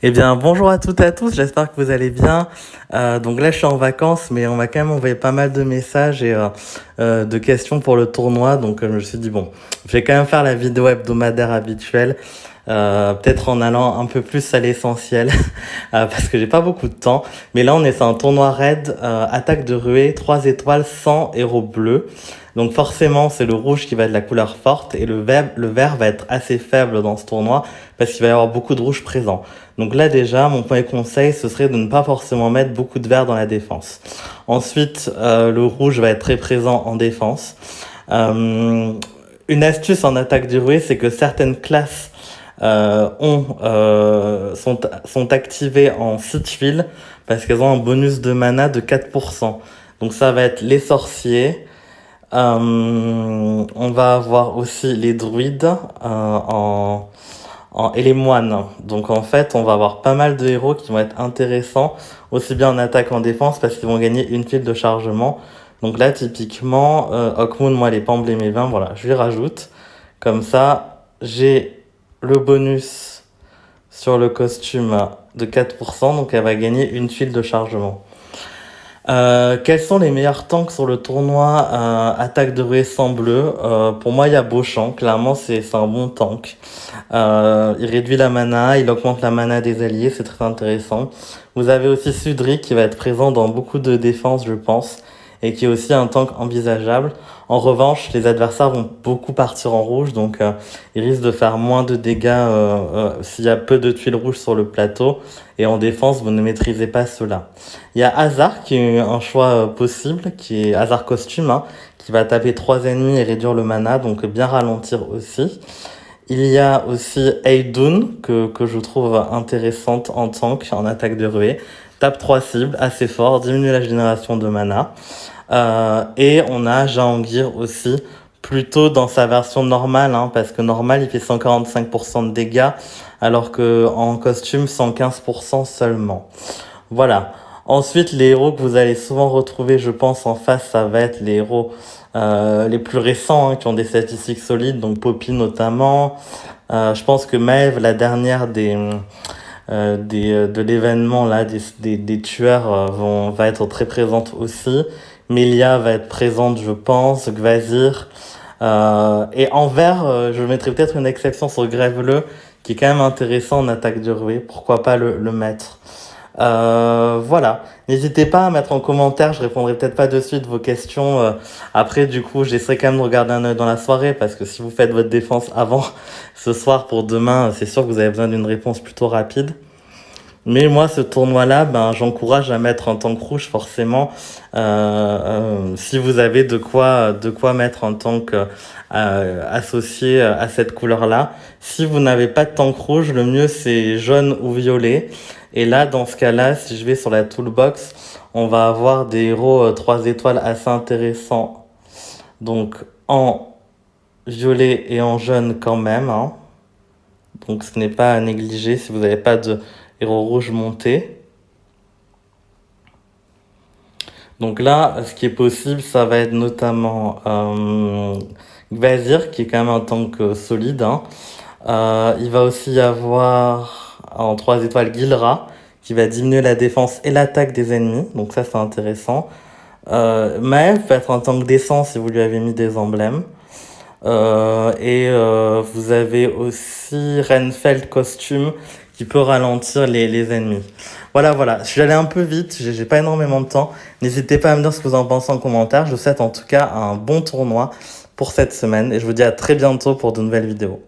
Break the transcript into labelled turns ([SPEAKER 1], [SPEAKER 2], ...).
[SPEAKER 1] Eh bien, bonjour à toutes et à tous, j'espère que vous allez bien. Donc là, je suis en vacances, mais on m'a quand même envoyé pas mal de messages et de questions pour le tournoi. Donc je me suis dit, bon, je vais quand même faire la vidéo hebdomadaire habituelle, peut-être en allant un peu plus à l'essentiel, parce que j'ai pas beaucoup de temps. Mais là, on est sur un tournoi raid, attaque de ruée, 3 étoiles, 100 héros bleus. Donc forcément, c'est le rouge qui va être la couleur forte et le vert va être assez faible dans ce tournoi parce qu'il va y avoir beaucoup de rouge présent. Donc là déjà, mon premier conseil, ce serait de ne pas forcément mettre beaucoup de vert dans la défense. Ensuite, le rouge va être très présent en défense. Une astuce en attaque du rouet, c'est que certaines classes sont activées en site-file parce qu'elles ont un bonus de mana de 4%. Donc ça va être les sorciers. On va avoir aussi les druides et les moines. Donc en fait, on va avoir pas mal de héros qui vont être intéressants, aussi bien en attaque qu'en défense, parce qu'ils vont gagner une file de chargement. Donc là, typiquement, Hawkmoon, moi, elle est pas emblémée 20, voilà, je lui rajoute. Comme ça, j'ai le bonus sur le costume de 4%, donc elle va gagner une file de chargement. Quels sont les meilleurs tanks sur le tournoi attaque de ruée sans bleu? Pour moi, il y a Beauchamp. Clairement, c'est un bon tank. Il réduit la mana, il augmente la mana des alliés, c'est très intéressant. Vous avez aussi Sudric qui va être présent dans beaucoup de défenses, je pense, et qui est aussi un tank envisageable. En revanche, les adversaires vont beaucoup partir en rouge, donc ils risquent de faire moins de dégâts s'il y a peu de tuiles rouges sur le plateau. Et en défense, vous ne maîtrisez pas cela. Il y a Hazard qui est un choix possible, qui est Hazard costume, hein, qui va taper 3 ennemis et réduire le mana, donc bien ralentir aussi. Il y a aussi Eidun, que je trouve intéressante en tank, en attaque de ruée. Tape 3 cibles, assez fort, diminue la génération de mana. Et on a Jahangir aussi, plutôt dans sa version normale, hein, parce que normal, il fait 145% de dégâts, alors que en costume, 115% seulement. Voilà. Ensuite, les héros que vous allez souvent retrouver, je pense, en face, ça va être les héros les plus récents, hein, qui ont des statistiques solides, donc Poppy notamment. Je pense que Maeve, la dernière de l'événement là, des tueurs, va être très présente aussi. Melia va être présente, je pense. Gvazir. Et en vert, je mettrai peut-être une exception sur Grève-le, qui est quand même intéressant en attaque de ruée. Pourquoi pas le mettre? Voilà. N'hésitez pas à mettre en commentaire, je répondrai peut-être pas de suite vos questions. Après, du coup, j'essaierai quand même de regarder un œil dans la soirée, parce que si vous faites votre défense avant ce soir pour demain, c'est sûr que vous avez besoin d'une réponse plutôt rapide. Mais moi, ce tournoi-là, j'encourage à mettre un tank rouge forcément. Si vous avez de quoi mettre un tank associé à cette couleur-là. Si vous n'avez pas de tank rouge, le mieux c'est jaune ou violet. Et là, dans ce cas-là, si je vais sur la toolbox, on va avoir des héros 3 étoiles assez intéressants. Donc en violet et en jaune quand même, hein. Donc ce n'est pas à négliger si vous n'avez pas de héros rouge monté. Donc là, ce qui est possible, ça va être notamment Gvazir, qui est quand même un tank solide, hein. Il va aussi y avoir en 3 étoiles Gilra, qui va diminuer la défense et l'attaque des ennemis. Donc ça, c'est intéressant. Maeve peut être un tank décent si vous lui avez mis des emblèmes. Vous avez aussi Renfeld costume qui peut ralentir les ennemis. Voilà, je suis allé un peu vite, j'ai pas énormément de temps. N'hésitez pas à me dire ce que vous en pensez en commentaire. Je vous souhaite en tout cas un bon tournoi pour cette semaine et je vous dis à très bientôt pour de nouvelles vidéos.